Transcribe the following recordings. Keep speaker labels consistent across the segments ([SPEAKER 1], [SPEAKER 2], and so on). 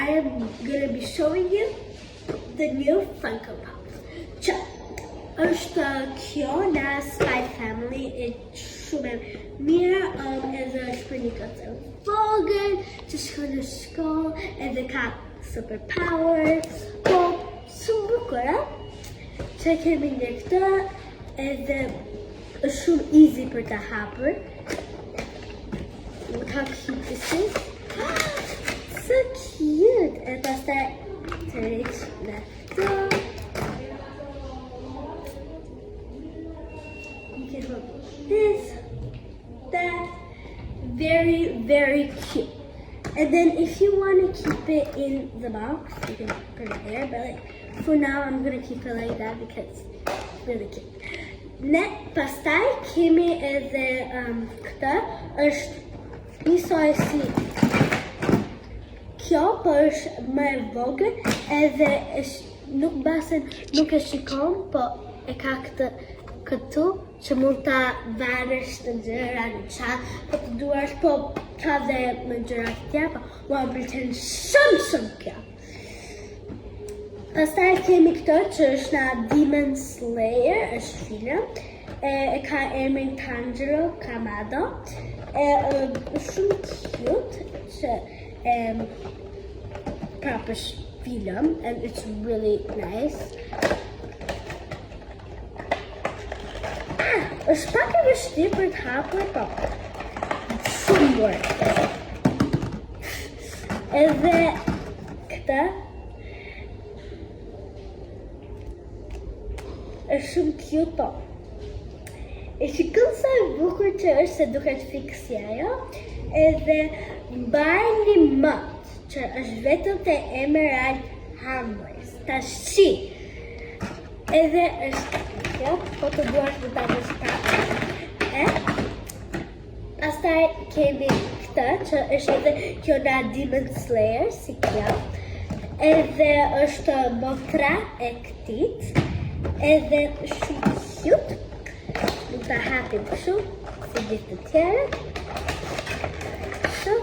[SPEAKER 1] I am gonna be showing you the new Funko Pop. Që është kjo nga Spy Family, e shumë e mira, edhe është për një këtë vogël, që shkon në shkollë, edhe ka superpower, po shumë bukura, që kemi një këtë, edhe është shumë easy për të hapur. Look how cute this is. So cute! And pastaj të rrish në këto. You can hold this, that. Very, very cute. And then if you want to keep it in the box, you can put it there. But like, for now, I'm going to keep it like that because it's really cute. Ne pastaj kemi edhe këtë është njësoj si kjo, po është më e vogël, edhe nuk basen, nuk e shikon, po e ka këtu që mund ta varësh në gjëra, në qatë, po të duash, po ka dhe në gjëra këtja, po mua më pëlqen shumë kjo. Pastaj kemi këtë që është nga Demon Slayer, është film, e ka emrin Tanjiro Kamado, është shumë cute, që prapë është film, and it's really nice. Është pak e vështirë për të hapur, po shumë worth. Edhe këta është shumë cute, po. E shikon sa e bukur që është, se duket fiksi ajo, edhe mbajni mend që është vetëm te Emerald Hamlers. Tashi. Edhe është kjo, po të duash të ta bësh prapë. Pastaj kemi këtë që është edhe kjo nga Demon Slayer, si kjo. Edhe është motra e këtit. Edhe shumë cute. Nuk ta hapim kështu, si gjithë të tjera. Kështu.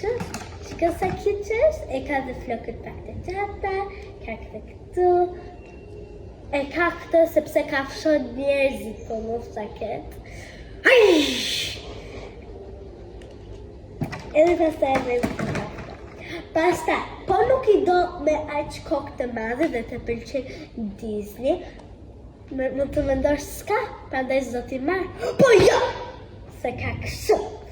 [SPEAKER 1] Shikon sa cute që është, e ka dhe flokët pak të gjata, ka këtë këtu. E ka këtë sepse ka fshon njerëzit, po mos sa ketë. Edhe pastaj me këtë. Pastaj, po nuk I do me aq kokë të madhe dhe të pëlqen Disney, mund të mendosh s'ka, prandaj s'do t'i marr. Po jo! Se ka kështu.